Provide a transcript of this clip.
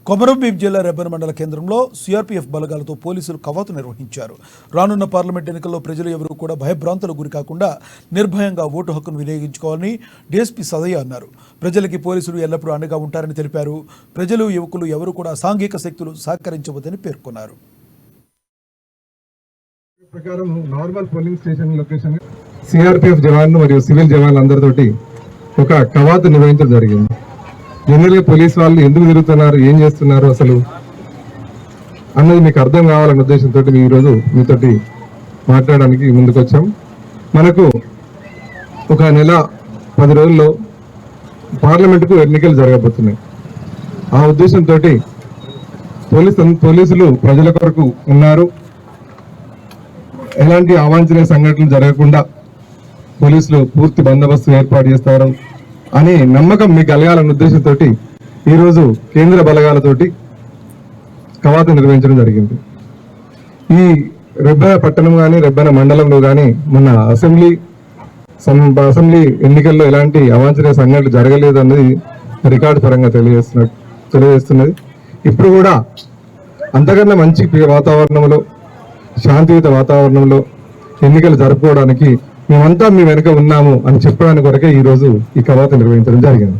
కొమరంభీం జిల్లా రెబ్బెన మండల కేంద్రంలో సిఆర్పీఎఫ్ బలగాలతో పోలీసులు కవాతు నిర్వహించారు. రానున్న పార్లమెంట్ ఎన్నికల్లో ప్రజలు ఎవరూ కూడా భయభ్రాంతులకు గురి కాకుండా నిర్భయంగా ఓటు హక్కును వినియోగించుకోవాలని డీఎస్పీ సదయ్య అన్నారు. ప్రజలకి పోలీసులు ఎల్లప్పుడూ అండగా ఉంటారని తెలిపారు. ప్రజలు, యువకులు ఎవరూ కూడా సాంఘిక శక్తులు సహకరించవద్దని పేర్కొన్నారు. ప్రకారం normal polling station location CRPF జవాన్లు మరియు సివిల్ జవాన్లు అందరితోటి ఒక కవాతు నిర్వహించడం జరిగింది. జనరల్గా పోలీస్ వాళ్ళు ఎందుకు తిరుగుతున్నారు, ఏం చేస్తున్నారు అసలు అన్నది మీకు అర్థం కావాలన్న ఉద్దేశంతో మేము ఈరోజు మీతోటి మాట్లాడడానికి ముందుకు వచ్చాం. మనకు ఒక నెల 10 రోజుల్లో పార్లమెంటుకు ఎన్నికలు జరగబోతున్నాయి. ఆ ఉద్దేశంతో పోలీసులు ప్రజల కొరకు ఉన్నారు. ఎలాంటి అవాంఛనీయ సంఘటనలు జరగకుండా పోలీసులు పూర్తి బందోబస్తు ఏర్పాటు చేస్తారు అనే నమ్మకం మీకు కలగాలన్న ఉద్దేశంతో ఈరోజు కేంద్ర బలగాలతోటి కవాతు నిర్వహించడం జరిగింది. ఈ రెబ్బెన పట్టణం కానీ రెబ్బెన మండలంలో కానీ మొన్న అసెంబ్లీ ఎన్నికల్లో ఎలాంటి అవాంఛనీయ సంఘటనలు జరగలేదు అన్నది రికార్డు పరంగా తెలియజేస్తున్నది. ఇప్పుడు కూడా అంతకన్నా మంచి వాతావరణంలో, శాంతియుత వాతావరణంలో ఎన్నికలు జరుపుకోవడానికి మేమంతా మీ వెనుక ఉన్నాము అని చెప్పడానికి కొరకే ఈరోజు ఈ కవాతు నిర్వహించడం జరిగింది.